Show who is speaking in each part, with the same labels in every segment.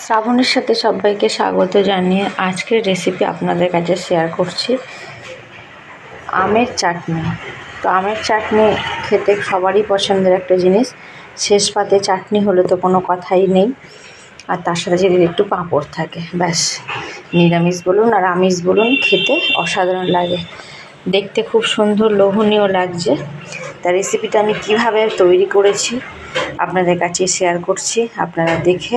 Speaker 1: শ্রাবণের সাথে সবাইকে স্বাগত জানিয়ে আজকের রেসিপি আপনাদের কাছে শেয়ার করছি আমের চাটনি। তো আমের চাটনি খেতে সবারই পছন্দের একটা জিনিস। শেষ পাতে চাটনি হলে তো কোনো কথাই নেই, আর তার সাথে যদি একটু পাঁপড় থাকে, ব্যাস নিরামিষ বলুন আর আমিষ বলুন খেতে অসাধারণ লাগে। দেখতে খুব সুন্দর লোভনীয় লাগছে। তার রেসিপিটা আমি কিভাবে তৈরি করেছি আপনাদের কাছে শেয়ার করছি। আপনারা দেখে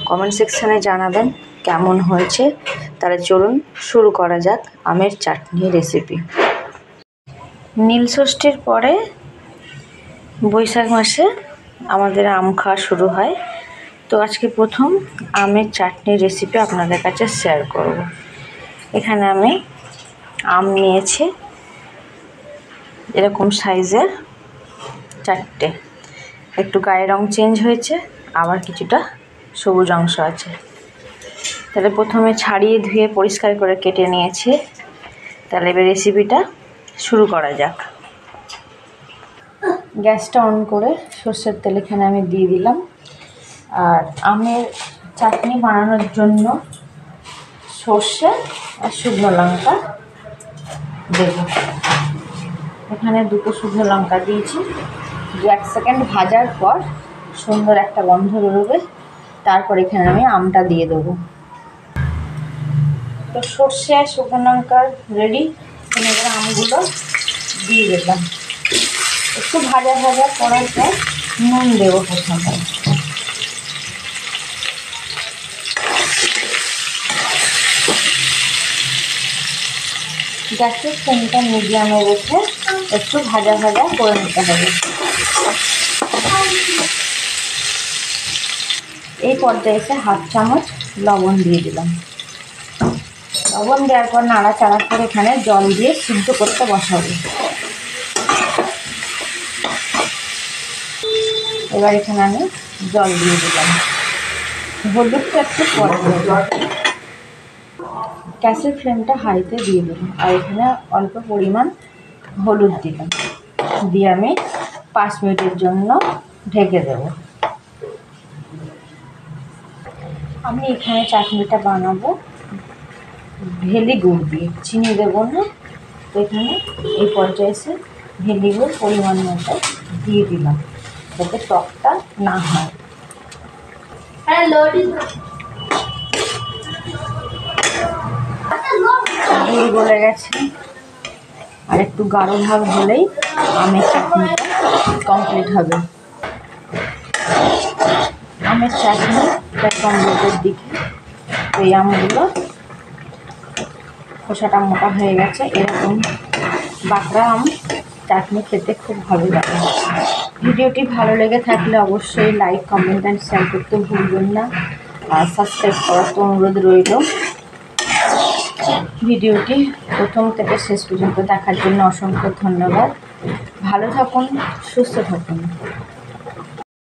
Speaker 1: কমেন্ট সেকশানে জানাবেন কেমন হয়েছে। তাহলে চলুন শুরু করা যাক আমের চাটনি রেসিপি। নীলষষ্ঠীর পরে বৈশাখ মাসে আমাদের আম খাওয়া শুরু হয়। তো আজকে প্রথম আমের চাটনির রেসিপি আপনাদের কাছে শেয়ার করব। এখানে আমি আম নিয়েছি এরকম সাইজের 4টে। একটু গায়ের রং চেঞ্জ হয়েছে, আবার কিছুটা সবুজ অংশ আছে। তাহলে প্রথমে ছাড়িয়ে ধুয়ে পরিষ্কার করে কেটে নিয়েছি। তাহলে এবার রেসিপিটা শুরু করা যাক। গ্যাসটা অন করে সর্ষের তেল এখানে আমি দিয়ে দিলাম। আর আমের চাটনি বানানোর জন্য সর্ষে আর শুকনো লঙ্কা দেব। এখানে 2টো শুকনো লঙ্কা দিয়েছি। 1 সেকেন্ড ভাজার পর সুন্দর একটা গন্ধ বেরোবে। তারপর এখানে আমি আমটা দিয়ে দেবো। তো সর্ষে আর শুকনো লঙ্কা রেডি। এবার আমগুলো দিয়ে দিলাম। একটু ভাজা ভাজা করার পর নুন দেবো প্রথমে। গ্যাসের ফ্লেমটা মিডিয়ামে রেখে একটু ভাজা ভাজা করে নিতে হবে। এই পর্যায়ে এসে 1/2 চামচ লবণ দিয়ে দিলাম। লবণ দেওয়ার পর নাড়াচাড়া করে এখানে জল দিয়ে সিদ্ধ করতে বসাবো। এবার এখানে আমি জল দিয়ে দিলাম। হলুদটা একটু পরে দেব। গ্যাসের ফ্লেমটা হাইতে দিয়ে দিলাম। আর এখানে অল্প পরিমাণ হলুদ দিলাম। দিয়ে আমি 5 মিনিটের জন্য ঢেকে দেব। আমি এখানে চাটনিটা বানাবো ভেলি গুড় দিয়ে, চিনি দেবো না। তো এখানে এই পর্যায়ে এসে ভেলি গুড় পরিমাণ মতো দিয়ে দিলাম, যাতে টকটা না হয়। গুড় গলে গেছে, আর একটু গাঢ় ভাব হলেই আমের চাটনিটা কমপ্লিট হবে। আমের চাটনি প্রায় কমপ্লিটের দিকে। এই আমগুলো খোসাটা মোটা হয়ে গেছে। এরকম বাঁকড়া আম চাটনি খেতে খুব ভালো লাগে। ভিডিওটি ভালো লেগে থাকলে অবশ্যই লাইক, কমেন্ট অ্যান্ড শেয়ার করতে ভুলবেন না। আর সাবস্ক্রাইব করার তো অনুরোধ রইল। ভিডিওটি প্রথম থেকে শেষ পর্যন্ত দেখার জন্য অসংখ্য ধন্যবাদ। ভালো থাকুন, সুস্থ থাকুন।